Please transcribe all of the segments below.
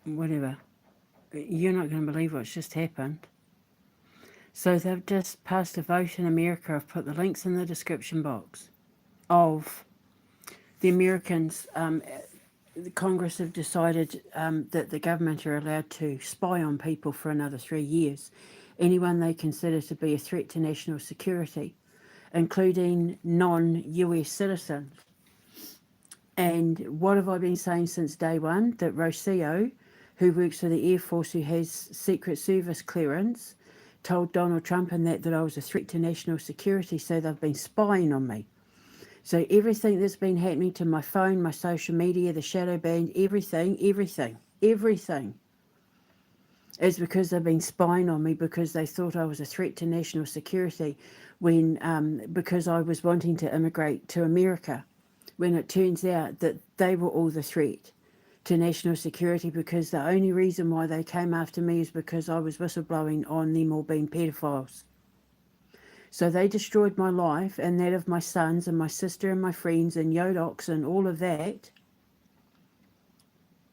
whatever. You're not going to believe what's just happened. So they've just passed a vote in America. I've put the links in the description box of the Americans. The Congress have decided that the government are allowed to spy on people for another 3 years. Anyone they consider to be a threat to national security, including non-US citizens. And what have I been saying since day one? That Rocio, who works for the Air Force, who has Secret Service clearance, told Donald Trump and that I was a threat to national security, so they've been spying on me. So everything that's been happening to my phone, my social media, the shadow band, everything is because they've been spying on me because they thought I was a threat to national security because I was wanting to immigrate to America, when it turns out that they were all the threat to national security because the only reason why they came after me is because I was whistleblowing on them all being pedophiles. So they destroyed my life and that of my sons and my sister and my friends and Yodocs and all of that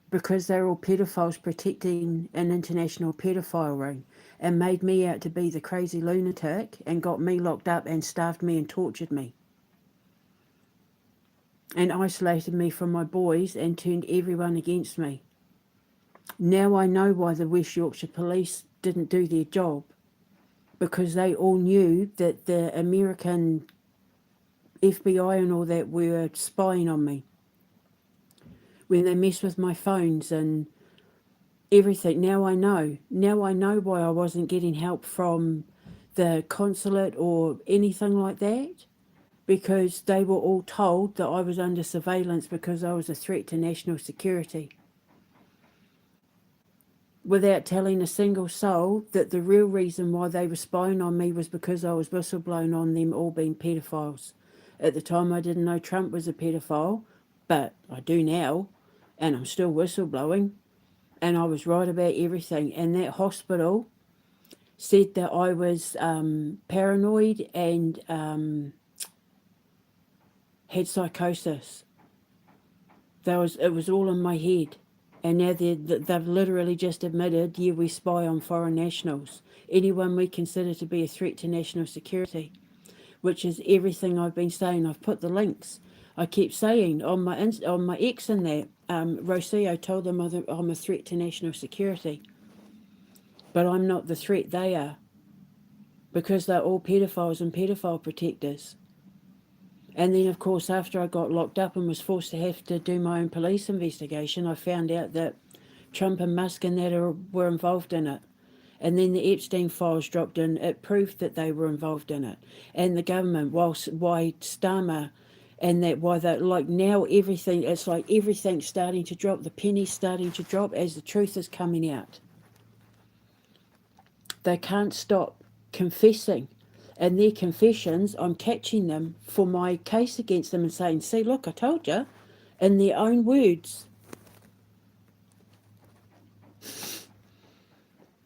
because they're all pedophiles protecting an international pedophile ring and made me out to be the crazy lunatic and got me locked up and starved me and tortured me and isolated me from my boys and turned everyone against me. Now I know why the West Yorkshire Police didn't do their job, because they all knew that the American FBI and all that were spying on me when they messed with my phones and everything. Now I know why I wasn't getting help from the consulate or anything like that, because they were all told that I was under surveillance because I was a threat to national security, without telling a single soul that the real reason why they were spying on me was because I was whistleblowing on them all being pedophiles. At the time, I didn't know Trump was a pedophile, but I do now, and I'm still whistleblowing, and I was right about everything. And that hospital said that I was paranoid and had psychosis. It was all in my head. And now they've literally just admitted, yeah, we spy on foreign nationals, anyone we consider to be a threat to national security, which is everything I've been saying. I've put the links. I keep saying on my ex and that, Rocio told them I'm a threat to national security. But I'm not the threat, they are. Because they're all pedophiles and pedophile protectors. And then, of course, after I got locked up and was forced to have to do my own police investigation, I found out that Trump and Musk and that were involved in it. And then the Epstein files dropped in. It proved that they were involved in it. And the government, why Starmer and that, why that, like now everything, it's like everything's starting to drop. The penny's starting to drop as the truth is coming out. They can't stop confessing. And their confessions, I'm catching them for my case against them and saying, see, look, I told you, in their own words.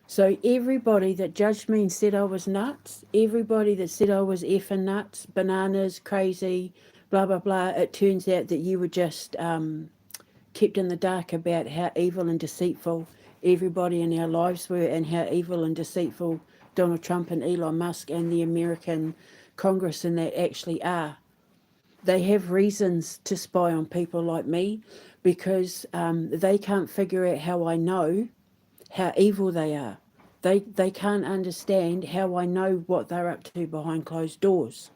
So everybody that judged me and said I was nuts, everybody that said I was effing nuts, bananas, crazy, blah, blah, blah, it turns out that you were just kept in the dark about how evil and deceitful everybody in our lives were and how evil and deceitful Donald Trump and Elon Musk and the American Congress and that actually are. They have reasons to spy on people like me because they can't figure out how I know how evil they are. They can't understand how I know what they're up to behind closed doors.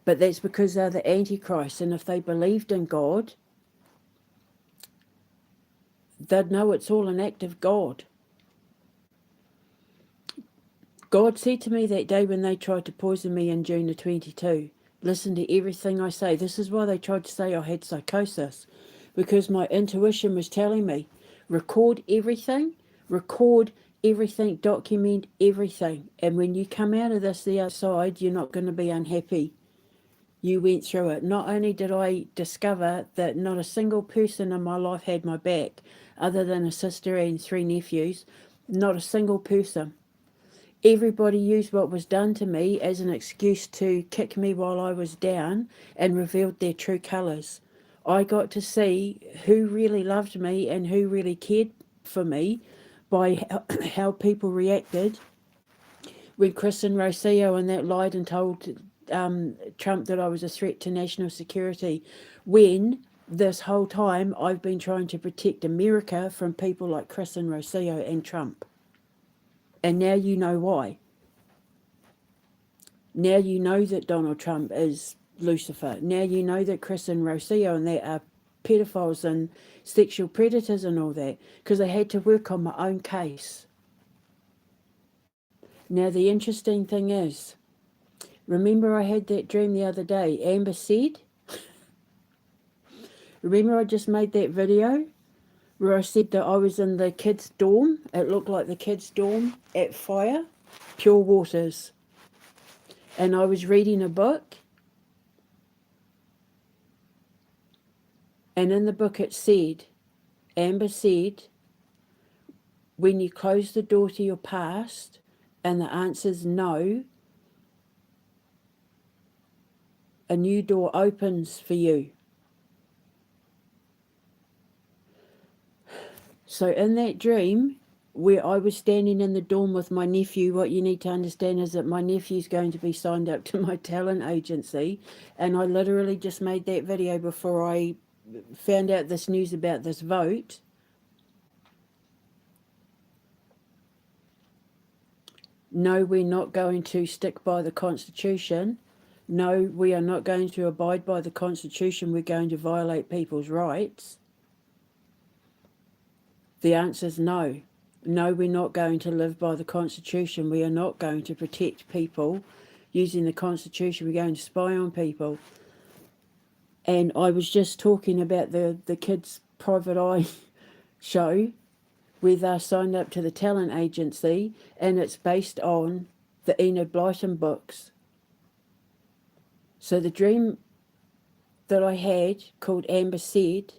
But that's because they're the Antichrist, and if they believed in God, they'd know it's all an act of God. God said to me that day when they tried to poison me in June of 22, listen to everything I say. This is why they tried to say I had psychosis, because my intuition was telling me, record everything, document everything. And when you come out of this the other side, you're not going to be unhappy. You went through it. Not only did I discover that not a single person in my life had my back, other than a sister and 3 nephews, not a single person. Everybody used what was done to me as an excuse to kick me while I was down and revealed their true colours. I got to see who really loved me and who really cared for me by how people reacted when Chris and Rocio and that lied and told Trump that I was a threat to national security, when this whole time I've been trying to protect America from people like Chris and Rocio and Trump. And now you know why. Now you know that Donald Trump is Lucifer. Now you know that Chris and Rocio and that are pedophiles and sexual predators and all that, because I had to work on my own case. Now the interesting thing is, remember I had that dream the other day, Amber said? Remember I just made that video where I said that I was in the kids' dorm? It looked like the kids' dorm at Fire, Pure Waters. And I was reading a book. And in the book it said, Amber said, when you close the door to your past and the answer's no, a new door opens for you. So in that dream, where I was standing in the dorm with my nephew, what you need to understand is that my nephew's going to be signed up to my talent agency, and I literally just made that video before I found out this news about this vote. No, we're not going to stick by the Constitution. No, we are not going to abide by the Constitution. We're going to violate people's rights. The answer is no. No, we're not going to live by the Constitution. We are not going to protect people using the Constitution. We're going to spy on people. And I was just talking about the kids' private eye show where they're signed up to the talent agency, and it's based on the Enid Blyton books. So the dream that I had, called Amber Said,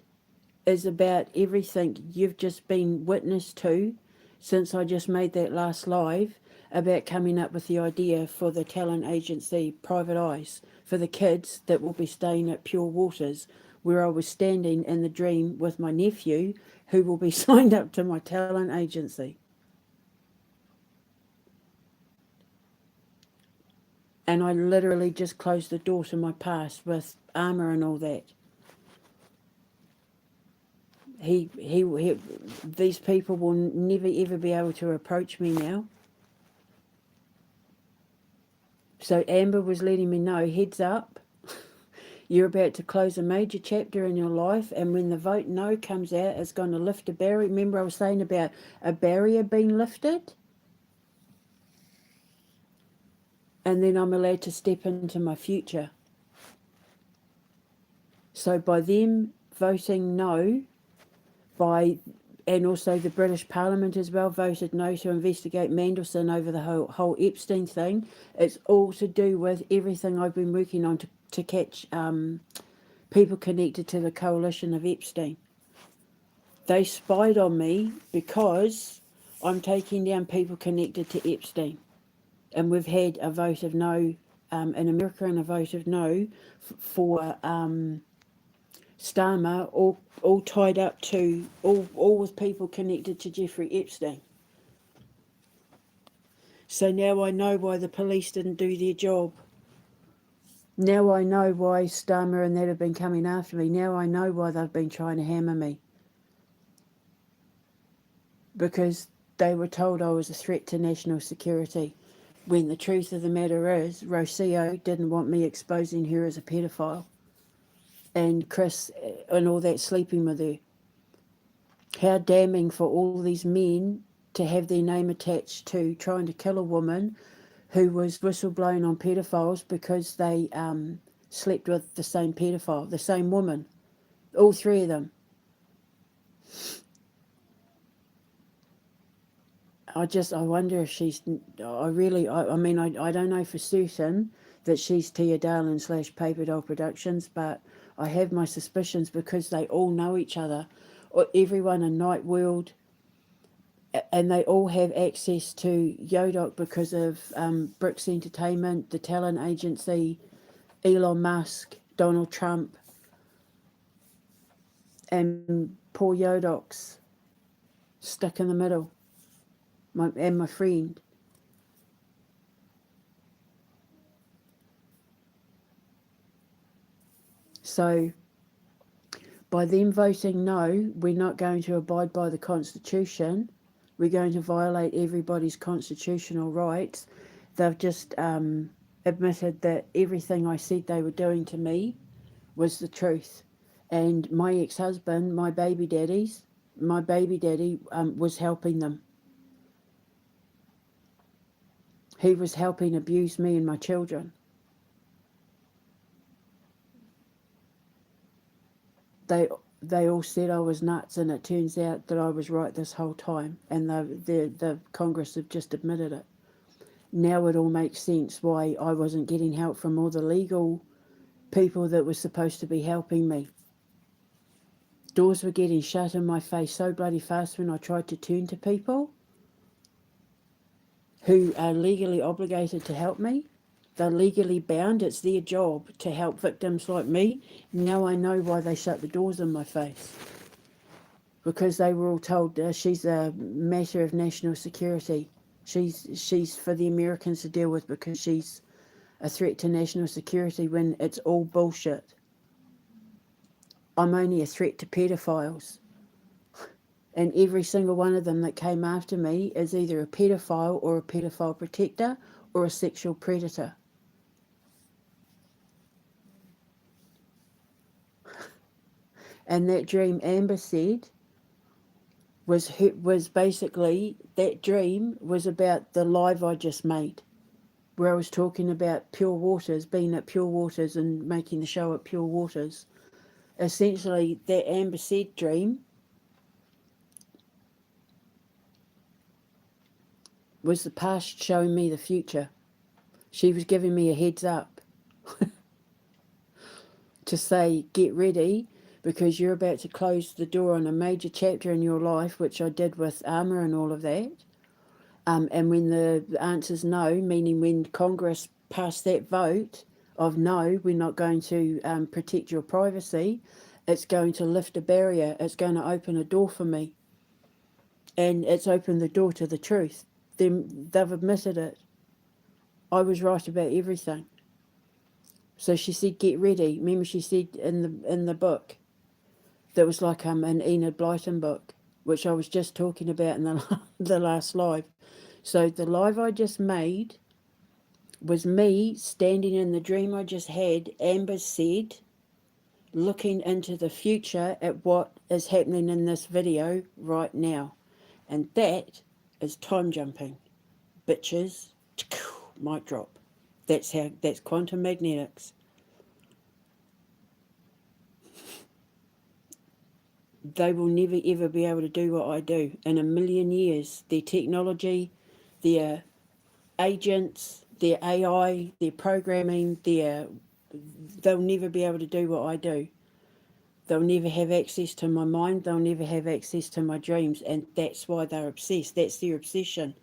is about everything you've just been witness to since I just made that last live, about coming up with the idea for the talent agency Private Eyes for the kids that will be staying at Pure Waters, where I was standing in the dream with my nephew who will be signed up to my talent agency. And I literally just closed the door to my past with armor and all that. These people will never ever be able to approach me now. So Amber was letting me know, heads up, you're about to close a major chapter in your life, and when the vote no comes out, it's going to lift a barrier. Remember I was saying about a barrier being lifted? And then I'm allowed to step into my future. So by them voting no, and also the British Parliament as well voted no to investigate Mandelson over the whole Epstein thing. It's all to do with everything I've been working on to catch people connected to the coalition of Epstein. They spied on me because I'm taking down people connected to Epstein. And we've had a vote of no in America and a vote of no for Starmer, all tied up to, all with people connected to Jeffrey Epstein. So now I know why the police didn't do their job. Now I know why Starmer and that have been coming after me. Now I know why they've been trying to hammer me. Because they were told I was a threat to national security. When the truth of the matter is, Rocio didn't want me exposing her as a pedophile. And Chris and all that sleeping with her. How damning for all these men to have their name attached to trying to kill a woman who was whistleblowing on pedophiles because they slept with the same pedophile, the same woman, all three of them. I wonder if she's, I mean, I don't know for certain that she's Tia Darling / Paper Doll Productions, but I have my suspicions because they all know each other, or everyone in Night World, and they all have access to Yodoc because of Bricks Entertainment, the talent agency, Elon Musk, Donald Trump. and poor Yodox stuck in the middle, and my friend. So by them voting no, we're not going to abide by the Constitution, we're going to violate everybody's constitutional rights. They've just admitted that everything I said they were doing to me was the truth. And my ex-husband, my baby daddy, was helping them. He was helping abuse me and my children. They they all said I was nuts, and it turns out that I was right this whole time, and the Congress have just admitted it. Now it all makes sense why I wasn't getting help from all the legal people that were supposed to be helping me. Doors were getting shut in my face so bloody fast when I tried to turn to people who are legally obligated to help me. They're legally bound. It's their job to help victims like me. Now I know why they shut the doors in my face. Because they were all told she's a matter of national security. She's for the Americans to deal with because she's a threat to national security, when it's all bullshit. I'm only a threat to pedophiles. And every single one of them that came after me is either a pedophile or a pedophile protector or a sexual predator. And that dream Amber said was basically, that dream was about the live I just made, where I was talking about Pure Waters, being at Pure Waters and making the show at Pure Waters. Essentially, that Amber said dream was the past showing me the future. She was giving me a heads up to say, get ready, because you're about to close the door on a major chapter in your life, which I did with Armour and all of that. And when the answer's no, meaning when Congress passed that vote of no, we're not going to protect your privacy, it's going to lift a barrier. It's going to open a door for me. And it's opened the door to the truth. They've admitted it. I was right about everything. So she said, get ready. Remember she said in the book, that was like an Enid Blyton book, which I was just talking about in the last live. So the live I just made was me standing in the dream I just had, Amber said, looking into the future at what is happening in this video right now. And that is time jumping. Bitches. Mic drop. That's quantum magnetics. They will never ever be able to do what I do in a million years. Their technology, their agents, their AI, their programming, they'll never be able to do what I do. They'll never have access to my mind. They'll never have access to my dreams. And that's why they're obsessed. That's their obsession.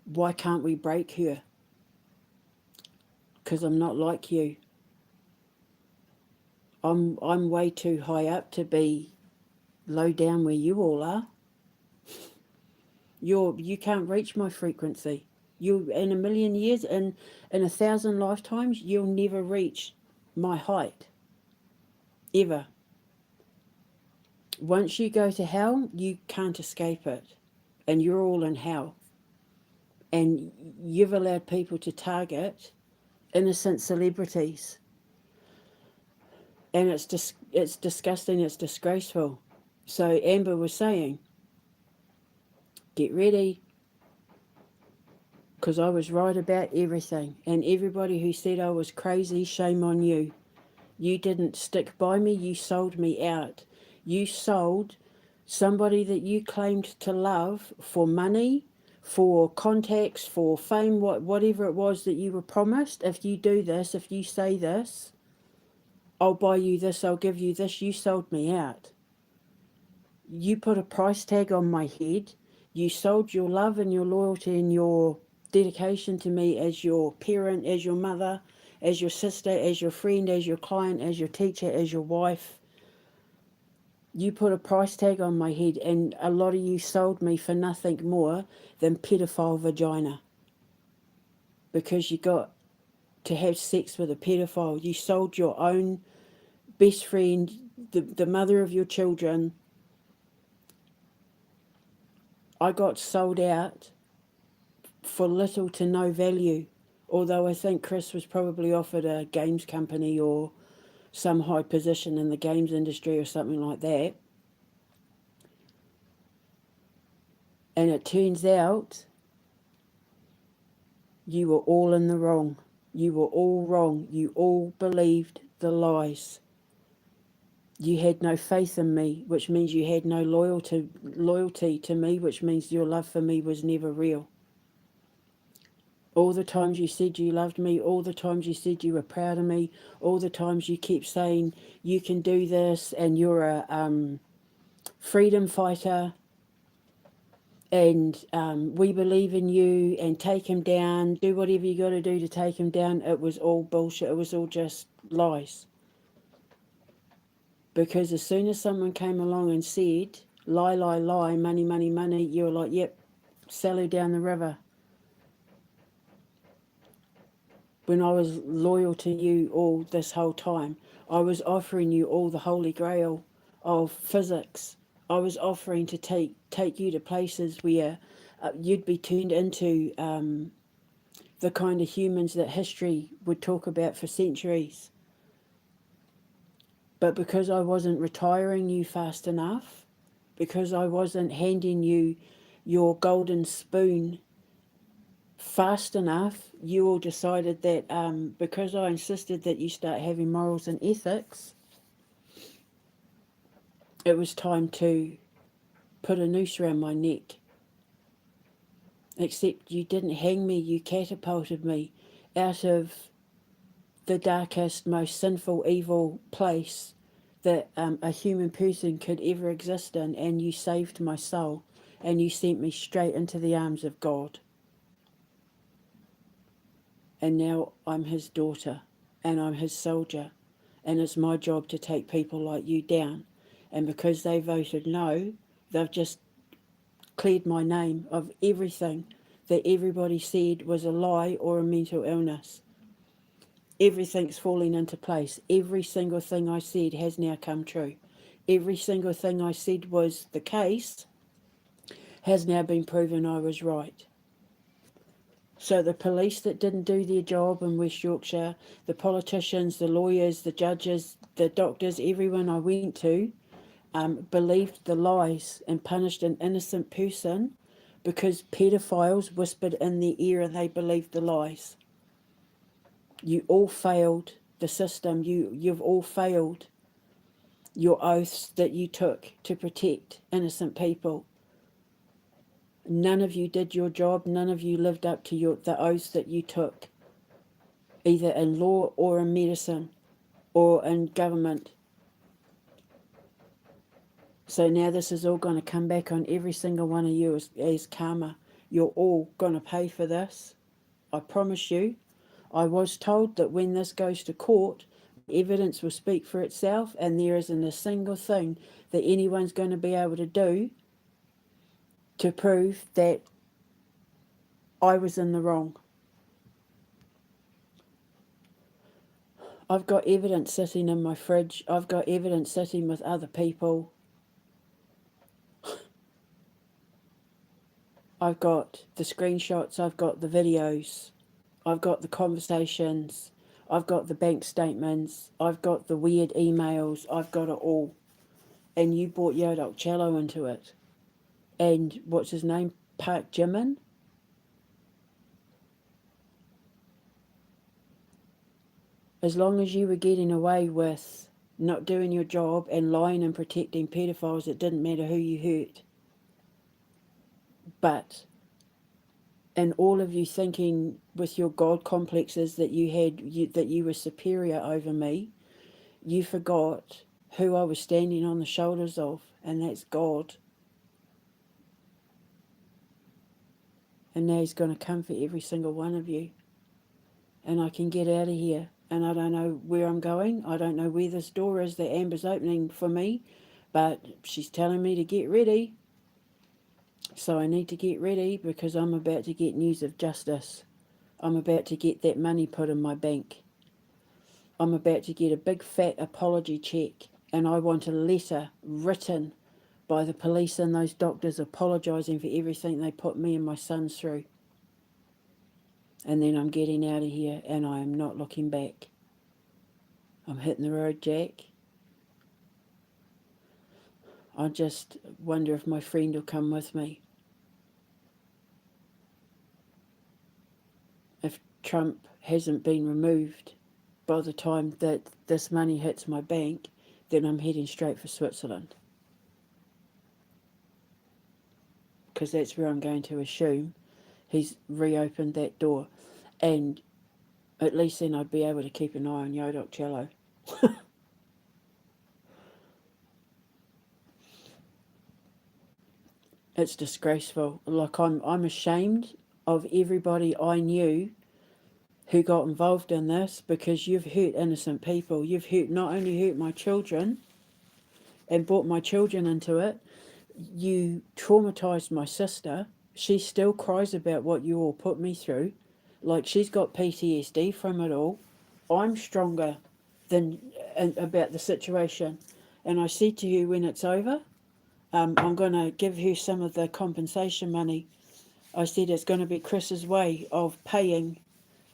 Why can't we break her? Because I'm not like you. I'm way too high up to be low down where you all are. You can't reach my frequency. You, in a million years, in 1,000 lifetimes, you'll never reach my height. Ever. Once you go to hell, you can't escape it. And you're all in hell. And you've allowed people to target innocent celebrities. And it's disgusting, it's disgraceful. So Amber was saying, get ready, because I was right about everything. And everybody who said I was crazy, shame on you. You didn't stick by me, you sold me out. You sold somebody that you claimed to love for money, for contacts, for fame, whatever it was that you were promised. If you do this, if you say this, I'll buy you this, I'll give you this. You sold me out. You put a price tag on my head. You sold your love and your loyalty and your dedication to me as your parent, as your mother, as your sister, as your friend, as your client, as your teacher, as your wife. You put a price tag on my head, and a lot of you sold me for nothing more than pedophile vagina. Because you got to have sex with a pedophile. You sold your own best friend, the mother of your children. I got sold out for little to no value. Although I think Chris was probably offered a games company or some high position in the games industry or something like that. And it turns out you were all in the wrong. You were all wrong. You all believed the lies. You had no faith in me, which means you had no loyalty to me, which means your love for me was never real. All the times you said you loved me, all the times you said you were proud of me, all the times you kept saying you can do this and you're a freedom fighter and we believe in you and take him down, do whatever you got to do to take him down, it was all bullshit. It was all just lies. Because as soon as someone came along and said, lie, lie, lie, money, money, money, you were like, yep, sail her down the river. When I was loyal to you all this whole time, I was offering you all the holy grail of physics. I was offering to take you to places where you'd be turned into the kind of humans that history would talk about for centuries. But because I wasn't retiring you fast enough, because I wasn't handing you your golden spoon fast enough, you all decided that because I insisted that you start having morals and ethics, it was time to put a noose around my neck. Except you didn't hang me, you catapulted me out of the darkest, most sinful, evil place that a human person could ever exist in, and you saved my soul, and you sent me straight into the arms of God. And now I'm his daughter, and I'm his soldier, and it's my job to take people like you down. And because they voted no, they've just cleared my name of everything that everybody said was a lie or a mental illness. Everything's falling into place. Every single thing I said has now come true. Every single thing I said was the case has now been proven I was right. So the police that didn't do their job in West Yorkshire, the politicians, the lawyers, the judges, the doctors, everyone I went to, believed the lies and punished an innocent person because pedophiles whispered in their ear and they believed the lies. You all failed the system. You've all failed your oaths that you took to protect innocent people. None of you did your job. None of you lived up to the oaths that you took, either in law or in medicine or in government. So now this is all going to come back on every single one of you as karma. You're all going to pay for this. I promise you. I was told that when this goes to court, evidence will speak for itself, and there isn't a single thing that anyone's going to be able to do to prove that I was in the wrong. I've got evidence sitting in my fridge. I've got evidence sitting with other people. I've got the screenshots. I've got the videos. I've got the conversations. I've got the bank statements. I've got the weird emails. I've got it all. And you brought Yodok Cello into it. And what's his name? Park Jimin? As long as you were getting away with not doing your job and lying and protecting pedophiles, it didn't matter who you hurt. But and all of you thinking with your God complexes that that you were superior over me, you forgot who I was standing on the shoulders of, and that's God. And now he's going to come for every single one of you. And I can get out of here. And I don't know where I'm going. I don't know where this door is that Amber's opening for me. But she's telling me to get ready. So I need to get ready because I'm about to get news of justice. I'm about to get that money put in my bank. I'm about to get a big fat apology check, and I want a letter written by the police and those doctors apologising for everything they put me and my sons through. And then I'm getting out of here, and I am not looking back. I'm hitting the road, Jack. I just wonder if my friend will come with me. If Trump hasn't been removed by the time that this money hits my bank, then I'm heading straight for Switzerland. Because that's where I'm going to assume he's reopened that door. And at least then I'd be able to keep an eye on Yodok Cello. It's disgraceful. Like, I'm ashamed of everybody I knew who got involved in this, because you've hurt innocent people. You've not only hurt my children and brought my children into it, you traumatised my sister. She still cries about what you all put me through. Like, she's got PTSD from it all. I'm stronger than about the situation. And I said to you, when it's over, I'm going to give her some of the compensation money. I said it's going to be Chris's way of paying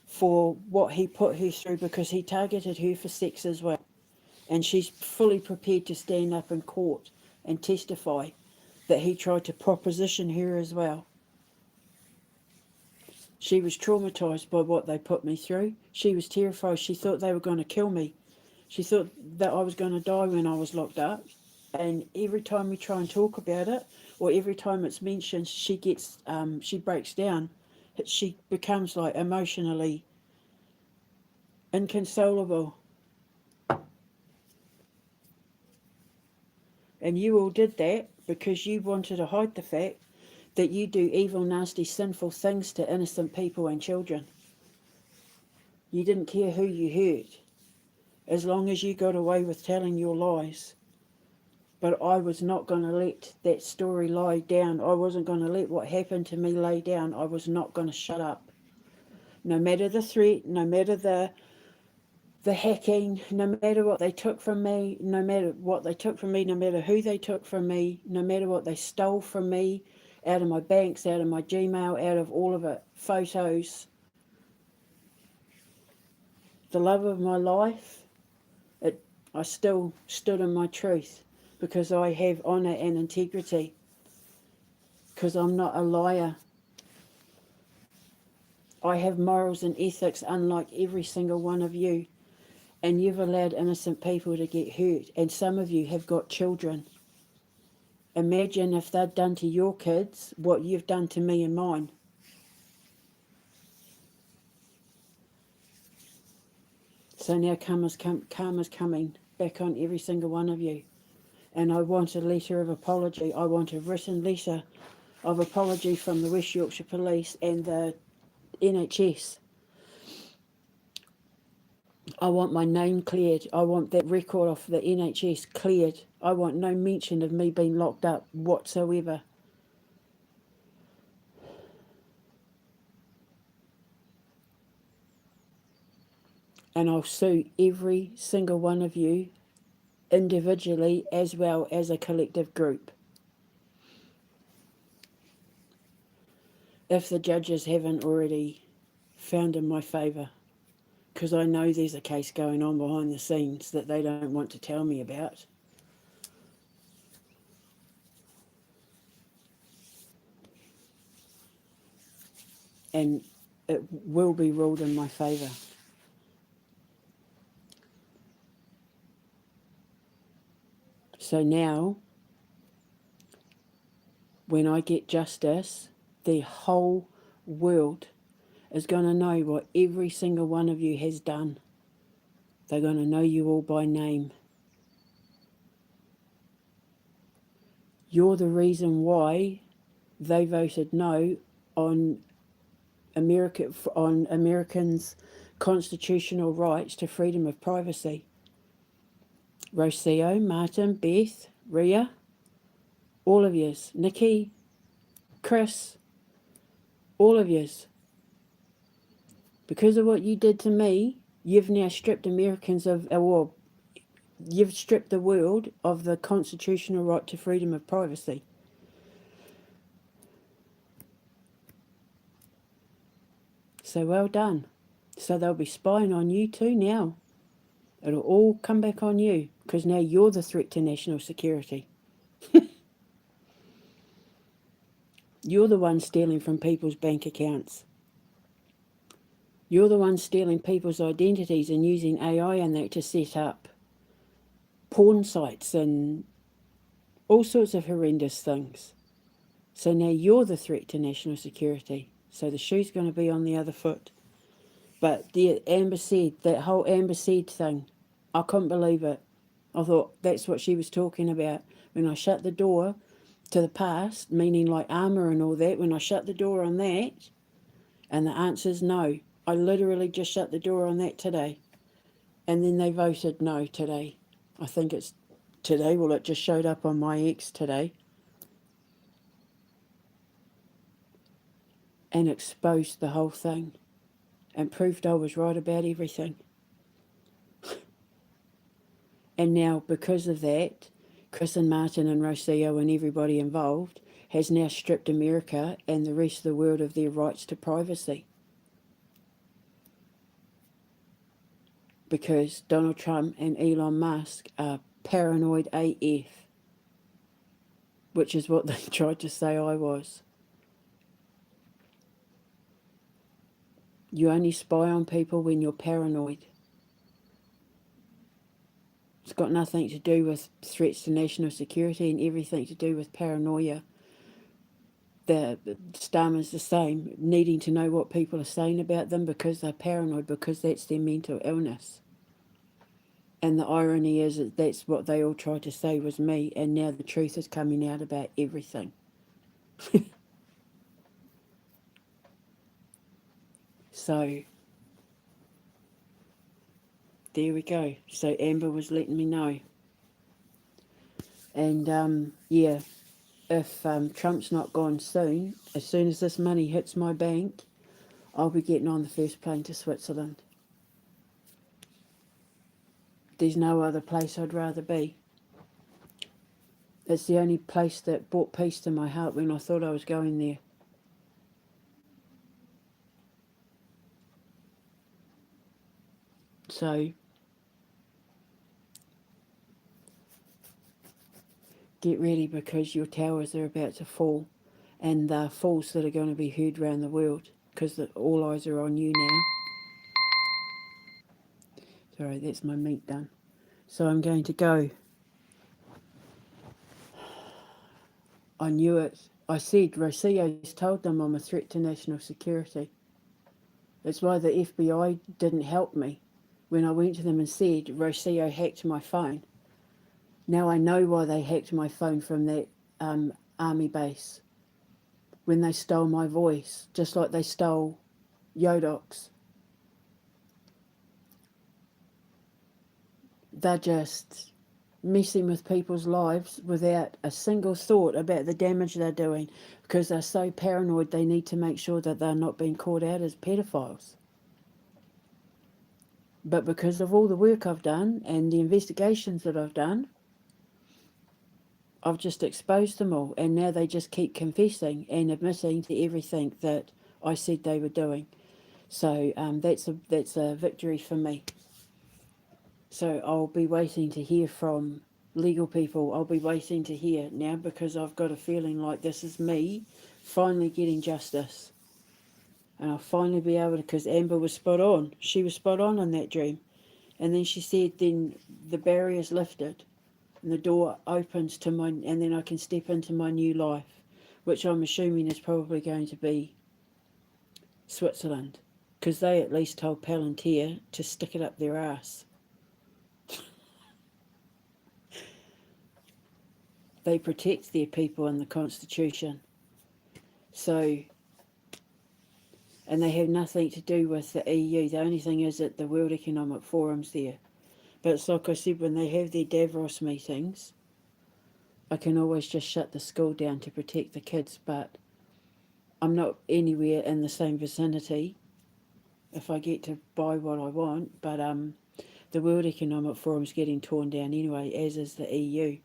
for what he put her through, because he targeted her for sex as well. And she's fully prepared to stand up in court and testify that he tried to proposition her as well. She was traumatised by what they put me through. She was terrified. She thought they were going to kill me. She thought that I was going to die when I was locked up. And every time we try and talk about it, or every time it's mentioned, she breaks down. She becomes like emotionally inconsolable. And you all did that because you wanted to hide the fact that you do evil, nasty, sinful things to innocent people and children. You didn't care who you hurt, as long as you got away with telling your lies. But I was not going to let that story lie down. I wasn't going to let what happened to me lay down. I was not going to shut up. No matter the threat, no matter the hacking, no matter what they took from me, no matter what they took from me, no matter who they took from me, no matter what they stole from me, out of my banks, out of my Gmail, out of all of it, photos. The love of my life, I still stood in my truth, because I have honour and integrity, because I'm not a liar. I have morals and ethics unlike every single one of you. And you've allowed innocent people to get hurt, and some of you have got children. Imagine if they'd done to your kids what you've done to me and mine. So now karma's coming back on every single one of you. And I want a letter of apology. I want a written letter of apology from the West Yorkshire Police and the NHS. I want my name cleared. I want that record off the NHS cleared. I want no mention of me being locked up whatsoever. And I'll sue every single one of you individually as well as a collective group. If the judges haven't already found in my favour. Because I know there's a case going on behind the scenes that they don't want to tell me about. And it will be ruled in my favour. So now, when I get justice, the whole world is going to know what every single one of you has done. They're going to know you all by name. You're the reason why they voted no on Americans' constitutional rights to freedom of privacy. Rocio, Martin, Beth, Ria, all of yous, Nikki, Chris, all of yous. Because of what you did to me, you've now stripped Americans of, well, you've stripped the world of the constitutional right to freedom of privacy. So well done. So they'll be spying on you too now. It'll all come back on you, because now you're the threat to national security. You're the one stealing from people's bank accounts. You're the one stealing people's identities and using AI and that to set up porn sites and all sorts of horrendous things. So now you're the threat to national security. So the shoe's going to be on the other foot. But the Amber said, that whole Amber said thing, I couldn't believe it. I thought that's what she was talking about. When I shut the door to the past, meaning like armour and all that, when I shut the door on that, and the answer's no. I literally just shut the door on that today. And then they voted no today. I think it's today. Well, it just showed up on my X today. And exposed the whole thing. And proved I was right about everything. And now, because of that, Chris and Martin and Rocio and everybody involved has now stripped America and the rest of the world of their rights to privacy. Because Donald Trump and Elon Musk are paranoid AF, which is what they tried to say I was. You only spy on people when you're paranoid. It's got nothing to do with threats to national security and everything to do with paranoia. The Starmer's the same, needing to know what people are saying about them because they're paranoid, because that's their mental illness. And the irony is that that's what they all tried to say was me, and now the truth is coming out about everything. So, there we go. So Amber was letting me know. And, yeah, if Trump's not gone soon, as soon as this money hits my bank, I'll be getting on the first plane to Switzerland. There's no other place I'd rather be. It's the only place that brought peace to my heart when I thought I was going there. So, get ready, because your towers are about to fall, and the falls that are going to be heard around the world, because all eyes are on you now. Sorry, that's my meat done. So I'm going to go. I knew it. I said, Rocio's told them I'm a threat to national security. That's why the FBI didn't help me when I went to them and said, Rocio hacked my phone. Now I know why they hacked my phone from that army base. When they stole my voice, just like they stole Yodok's. They're just messing with people's lives without a single thought about the damage they're doing, because they're so paranoid they need to make sure that they're not being caught out as pedophiles. But because of all the work I've done and the investigations that I've done, I've just exposed them all, and now they just keep confessing and admitting to everything that I said they were doing. So that's a victory for me. So I'll be waiting to hear from legal people. I'll be waiting to hear now, because I've got a feeling like this is me finally getting justice. And I'll finally be able to, because Amber was spot on. She was spot on in that dream. And then she said, then the barrier's lifted and the door opens to my, and then I can step into my new life, which I'm assuming is probably going to be Switzerland, because they at least told Palantir to stick it up their ass. They protect their people in the Constitution. So, and they have nothing to do with the EU. The only thing is that the World Economic Forum's there. But it's like I said, when they have their Davos meetings, I can always just shut the school down to protect the kids, but I'm not anywhere in the same vicinity if I get to buy what I want. But the World Economic Forum's getting torn down anyway, as is the EU.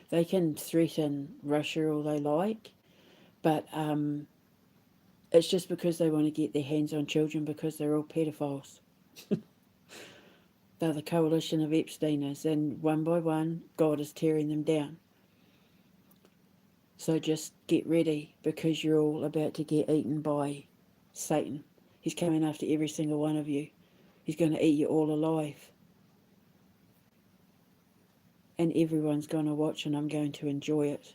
They can threaten Russia all they like, but it's just because they want to get their hands on children because they're all pedophiles. They're the coalition of Epsteiners, and one by one, God is tearing them down. So just get ready, because you're all about to get eaten by Satan. He's coming after every single one of you. He's going to eat you all alive. And everyone's going to watch, and I'm going to enjoy it.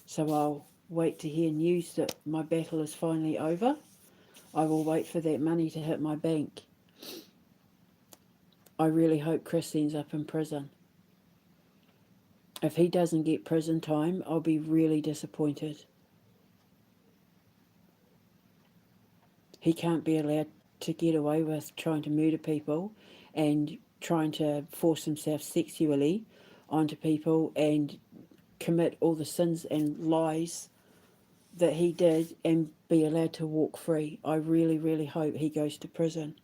So I'll wait to hear news that my battle is finally over. I will wait for that money to hit my bank. I really hope Chris ends up in prison. If he doesn't get prison time, I'll be really disappointed. He can't be allowed to get away with trying to murder people and trying to force himself sexually onto people and commit all the sins and lies that he did and be allowed to walk free. I really, really hope he goes to prison.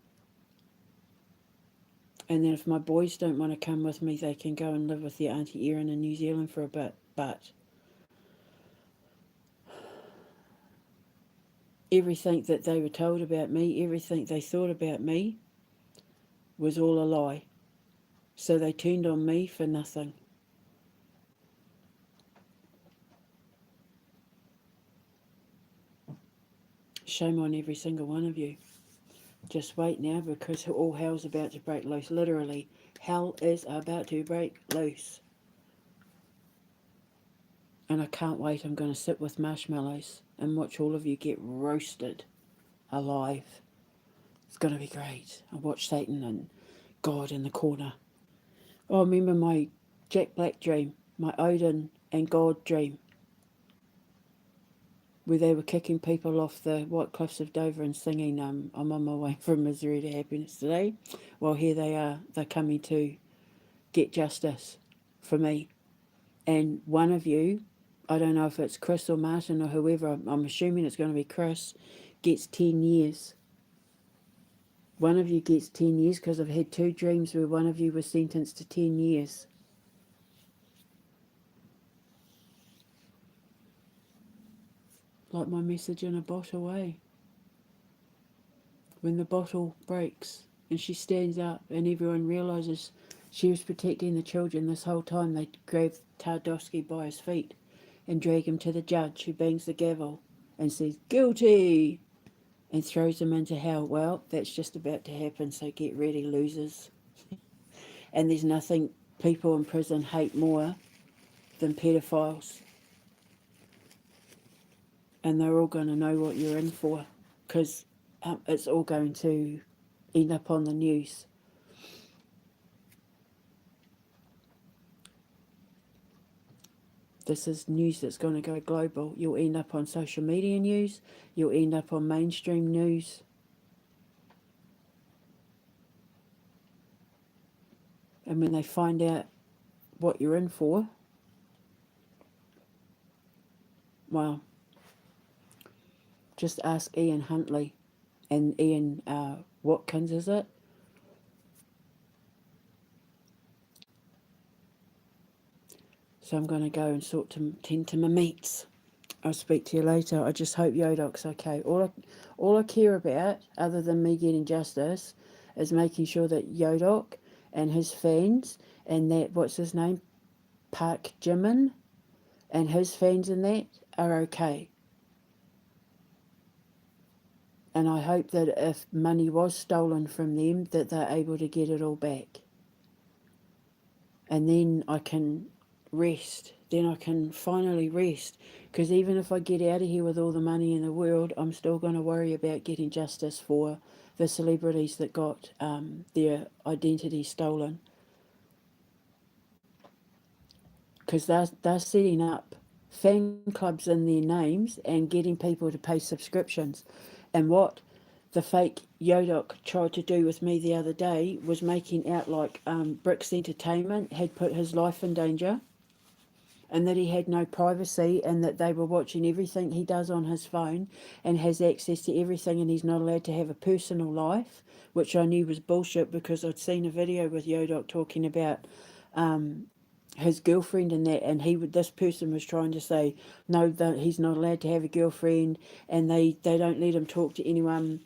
And then if my boys don't want to come with me, they can go and live with their Auntie Erin in New Zealand for a bit. But everything that they were told about me, everything they thought about me, was all a lie. So they turned on me for nothing. Shame on every single one of you. Just wait now, because all hell's about to break loose. Literally, hell is about to break loose. And I can't wait. I'm going to sit with marshmallows and watch all of you get roasted alive. It's going to be great. I'll watch Satan and God in the corner. Oh, I remember my Jack Black dream, my Odin and God dream, where they were kicking people off the White Cliffs of Dover and singing, I'm on my way from misery to happiness today. Well, here they are. They're coming to get justice for me. And one of you, I don't know if it's Chris or Martin or whoever, I'm assuming it's going to be Chris, gets 10 years. One of you gets 10 years, because I've had 2 dreams where one of you was sentenced to 10 years. Like my message in a bottle, eh? When the bottle breaks and she stands up and everyone realises she was protecting the children this whole time, they grab Tardowski by his feet and drag him to the judge, who bangs the gavel and says, "Guilty!" and throws him into hell. Well, that's just about to happen, so get ready, losers. And there's nothing people in prison hate more than pedophiles. And they're all going to know what you're in for, because it's all going to end up on the news. This is news that's going to go global. You'll end up on social media news. You'll end up on mainstream news. And when they find out what you're in for, well, just ask Ian Huntley and Ian Watkins, is it? So I'm going to go and tend to my meats. I'll speak to you later. I just hope Yodok's okay. All I care about, other than me getting justice, is making sure that Yodok and his fans and that, what's his name, Park Jimin, and his fans and that are okay. And I hope that if money was stolen from them, that they're able to get it all back. And then I can rest. Then I can finally rest. Because even if I get out of here with all the money in the world, I'm still going to worry about getting justice for the celebrities that got their identity stolen. Because they're setting up fan clubs in their names and getting people to pay subscriptions. And what the fake Yodoc tried to do with me the other day was making out like Bricks Entertainment had put his life in danger, and that he had no privacy, and that they were watching everything he does on his phone and has access to everything, and he's not allowed to have a personal life, which I knew was bullshit because I'd seen a video with Yodoc talking about his girlfriend and that, and this person was trying to say no, that he's not allowed to have a girlfriend, and they don't let him talk to anyone,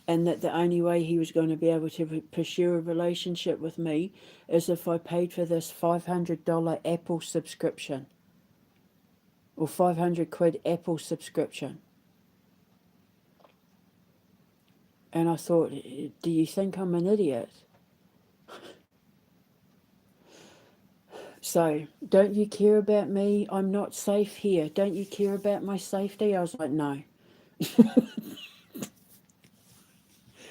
and that the only way he was going to be able to pursue a relationship with me is if I paid for this $500 Apple subscription, or 500 quid Apple subscription. And I thought, do you think I'm an idiot? So, don't you care about me? I'm not safe here. Don't you care about my safety? I was like, no.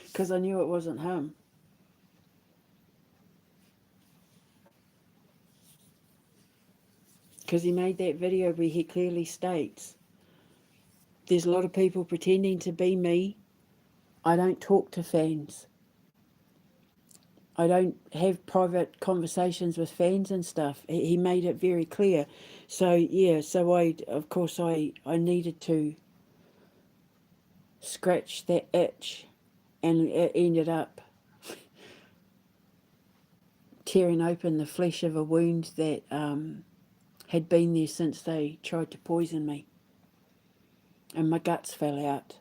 Because I knew it wasn't him. Because he made that video where he clearly states, there's a lot of people pretending to be me. I don't talk to fans. I don't have private conversations with fans and stuff. He made it very clear. So, yeah, so I needed to scratch that itch, and it ended up tearing open the flesh of a wound that had been there since they tried to poison me. And my guts fell out,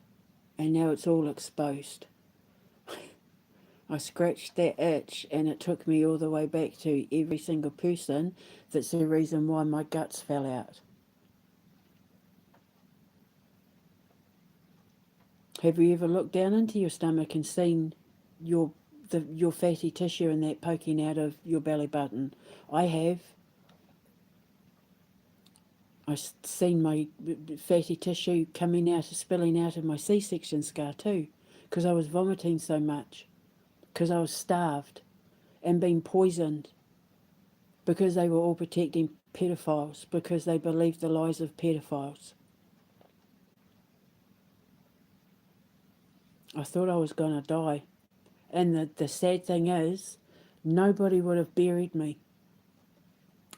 and now it's all exposed. I scratched that itch, and it took me all the way back to every single person that's the reason why my guts fell out. Have you ever looked down into your stomach and seen your fatty tissue and that poking out of your belly button? I have. I've seen my fatty tissue spilling out of my C-section scar too, because I was vomiting so much, because I was starved and being poisoned, because they were all protecting pedophiles, because they believed the lies of pedophiles. I thought I was going to die. And the sad thing is, nobody would have buried me.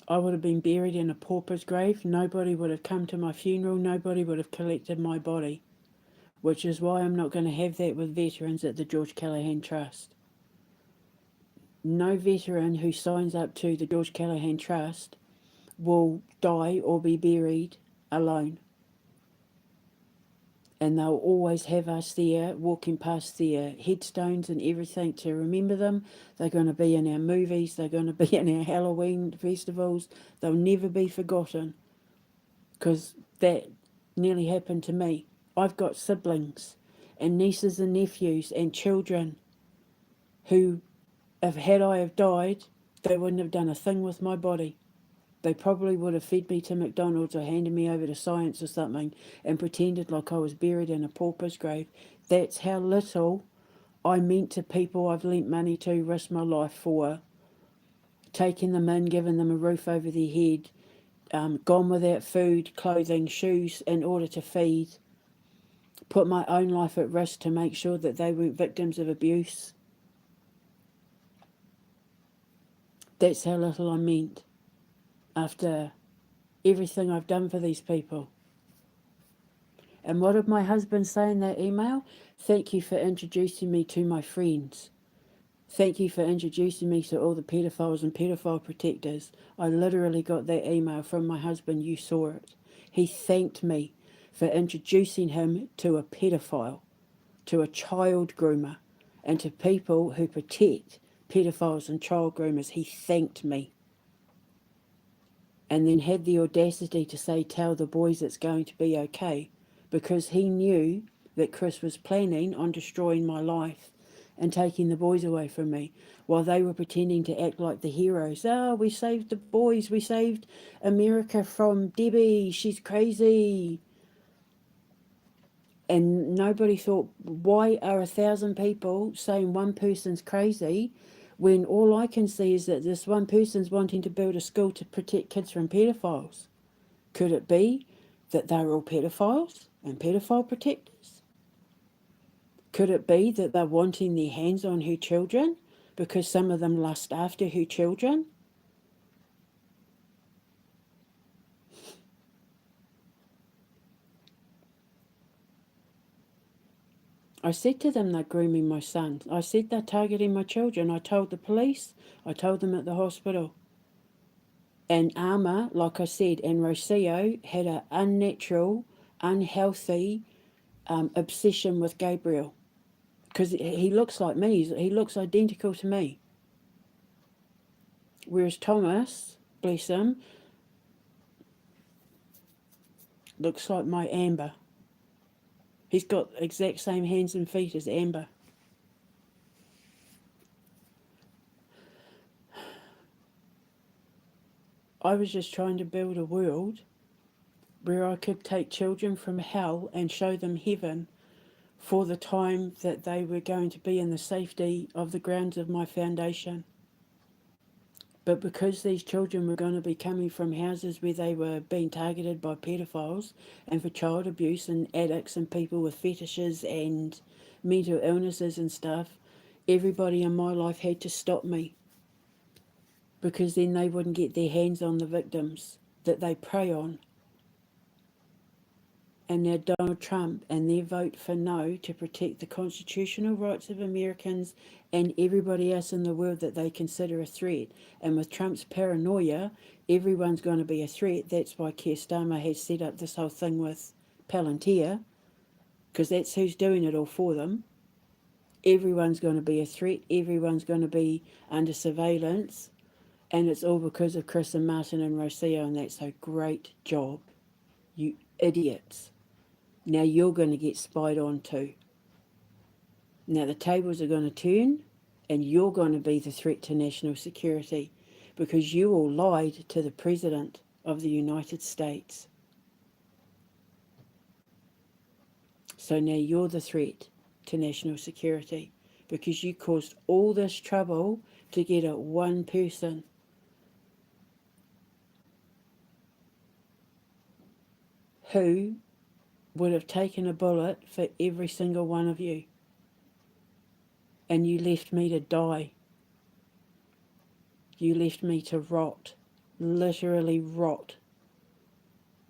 I would have been buried in a pauper's grave. Nobody would have come to my funeral. Nobody would have collected my body, which is why I'm not going to have that with veterans at the George Callaghan Trust. No veteran who signs up to the George Callaghan Trust will die or be buried alone. And they'll always have us there, walking past their headstones and everything to remember them. They're going to be in our movies. They're going to be in our Halloween festivals. They'll never be forgotten, because that nearly happened to me. I've got siblings and nieces and nephews and children who, if I have died, they wouldn't have done a thing with my body. They probably would have fed me to McDonald's or handed me over to science or something and pretended like I was buried in a pauper's grave. That's how little I meant to people I've lent money to, risked my life for, taking them in, giving them a roof over their head, gone without food, clothing, shoes in order to feed, put my own life at risk to make sure that they weren't victims of abuse. That's how little I meant after everything I've done for these people. And what did my husband say in that email? Thank you for introducing me to my friends. Thank you for introducing me to all the pedophiles and pedophile protectors. I literally got that email from my husband. You saw it. He thanked me for introducing him to a pedophile, to a child groomer, and to people who protect pedophiles and child groomers. He thanked me. And then had the audacity to say, tell the boys it's going to be okay, because he knew that Chris was planning on destroying my life and taking the boys away from me, while they were pretending to act like the heroes. Oh, we saved the boys, we saved America from Debbie, she's crazy. And nobody thought, why are 1,000 people saying one person's crazy, when all I can see is that this one person's wanting to build a school to protect kids from pedophiles? Could it be that they're all pedophiles and pedophile protectors? Could it be that they're wanting their hands on her children because some of them lust after her children? I said to them they're grooming my son. I said they're targeting my children. I told the police. I told them at the hospital. And Alma, like I said, and Rocio had an unnatural, unhealthy obsession with Gabriel. Because he looks like me. He looks identical to me. Whereas Thomas, bless him, looks like my Amber. He's got the exact same hands and feet as Amber. I was just trying to build a world where I could take children from hell and show them heaven for the time that they were going to be in the safety of the grounds of my foundation. But because these children were going to be coming from houses where they were being targeted by pedophiles and for child abuse and addicts and people with fetishes and mental illnesses and stuff, everybody in my life had to stop me, because then they wouldn't get their hands on the victims that they prey on. And now Donald Trump and their vote for no to protect the constitutional rights of Americans and everybody else in the world that they consider a threat. And with Trump's paranoia, everyone's going to be a threat. That's why Keir Starmer has set up this whole thing with Palantir, because that's who's doing it all for them. Everyone's going to be a threat. Everyone's going to be under surveillance. And it's all because of Chris and Martin and Rocio, and that's a great job. You idiots. Now you're going to get spied on too. Now the tables are going to turn, and you're going to be the threat to national security, because you all lied to the President of the United States. So now you're the threat to national security, because you caused all this trouble to get at one person. Who would have taken a bullet for every single one of you. And you left me to die. You left me to rot. Literally rot.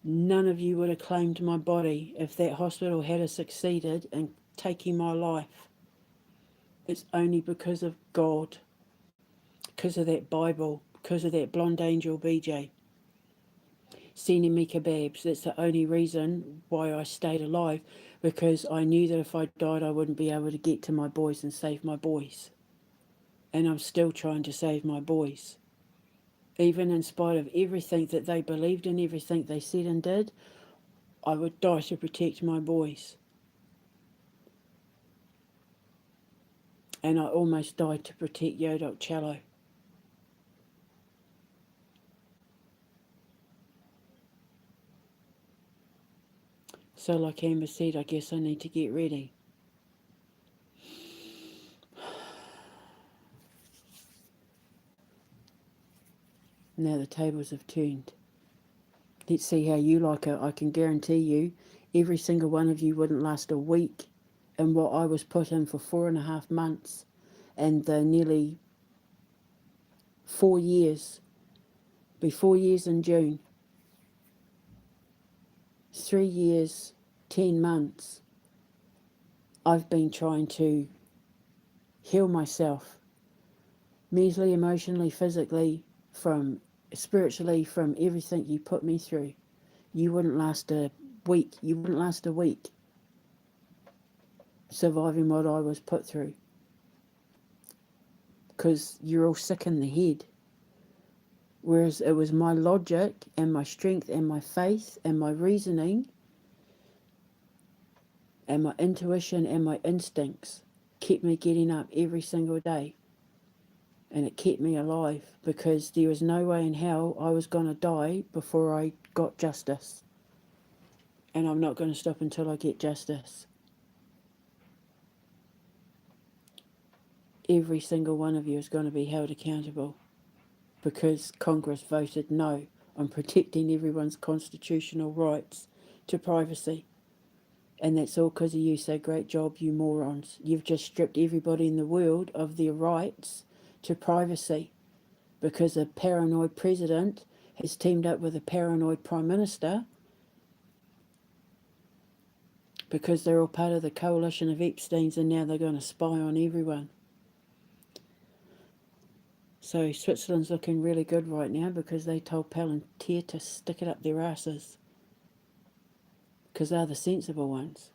None of you would have claimed my body if that hospital had succeeded in taking my life. It's only because of God. Because of that Bible. Because of that blonde angel BJ. Sending me kebabs. That's the only reason why I stayed alive, because I knew that if I died I wouldn't be able to get to my boys and save my boys. And I'm still trying to save my boys. Even in spite of everything that they believed in, everything they said and did, I would die to protect my boys. And I almost died to protect Yodok Cello. So like Amber said, I guess I need to get ready. Now the tables have turned. Let's see how you like it. I can guarantee you, every single one of you wouldn't last a week in what I was put in for 4.5 months, and the nearly 4 years. Be 4 years in June. 3 years, 10 months. I've been trying to heal myself, mentally, emotionally, physically, spiritually, from everything you put me through. You wouldn't last a week. You wouldn't last a week surviving what I was put through, because you're all sick in the head. Whereas it was my logic and my strength and my faith and my reasoning and my intuition and my instincts kept me getting up every single day. And it kept me alive, because there was no way in hell I was going to die before I got justice. And I'm not going to stop until I get justice. Every single one of you is going to be held accountable, because Congress voted no on protecting everyone's constitutional rights to privacy. And that's all because of you, so great job, you morons. You've just stripped everybody in the world of their rights to privacy because a paranoid president has teamed up with a paranoid prime minister because they're all part of the coalition of Epsteins, and now they're going to spy on everyone. So Switzerland's looking really good right now because they told Palantir to stick it up their asses because they're the sensible ones.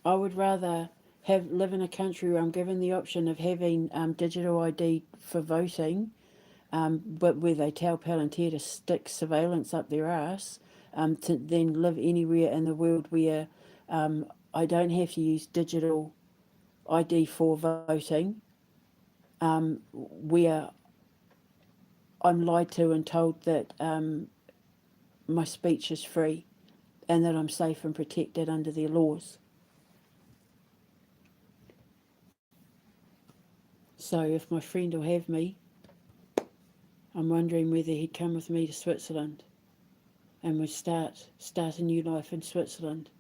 I would rather live in a country where I'm given the option of having digital ID for voting, but where they tell Palantir to stick surveillance up their ass, to then live anywhere in the world where I don't have to use digital ID for voting, where I'm lied to and told that my speech is free and that I'm safe and protected under their laws. So if my friend will have me, I'm wondering whether he'd come with me to Switzerland and we'd start a new life in Switzerland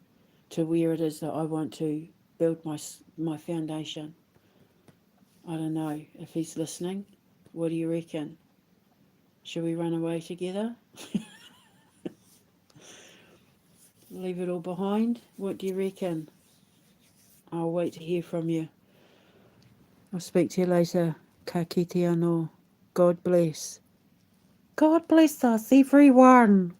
to where it is that I want to build my foundation. I don't know if he's listening. What do you reckon? Should we run away together? Leave it all behind? What do you reckon? I'll wait to hear from you. I'll speak to you later. Ka kite anō. God bless. God bless us, everyone.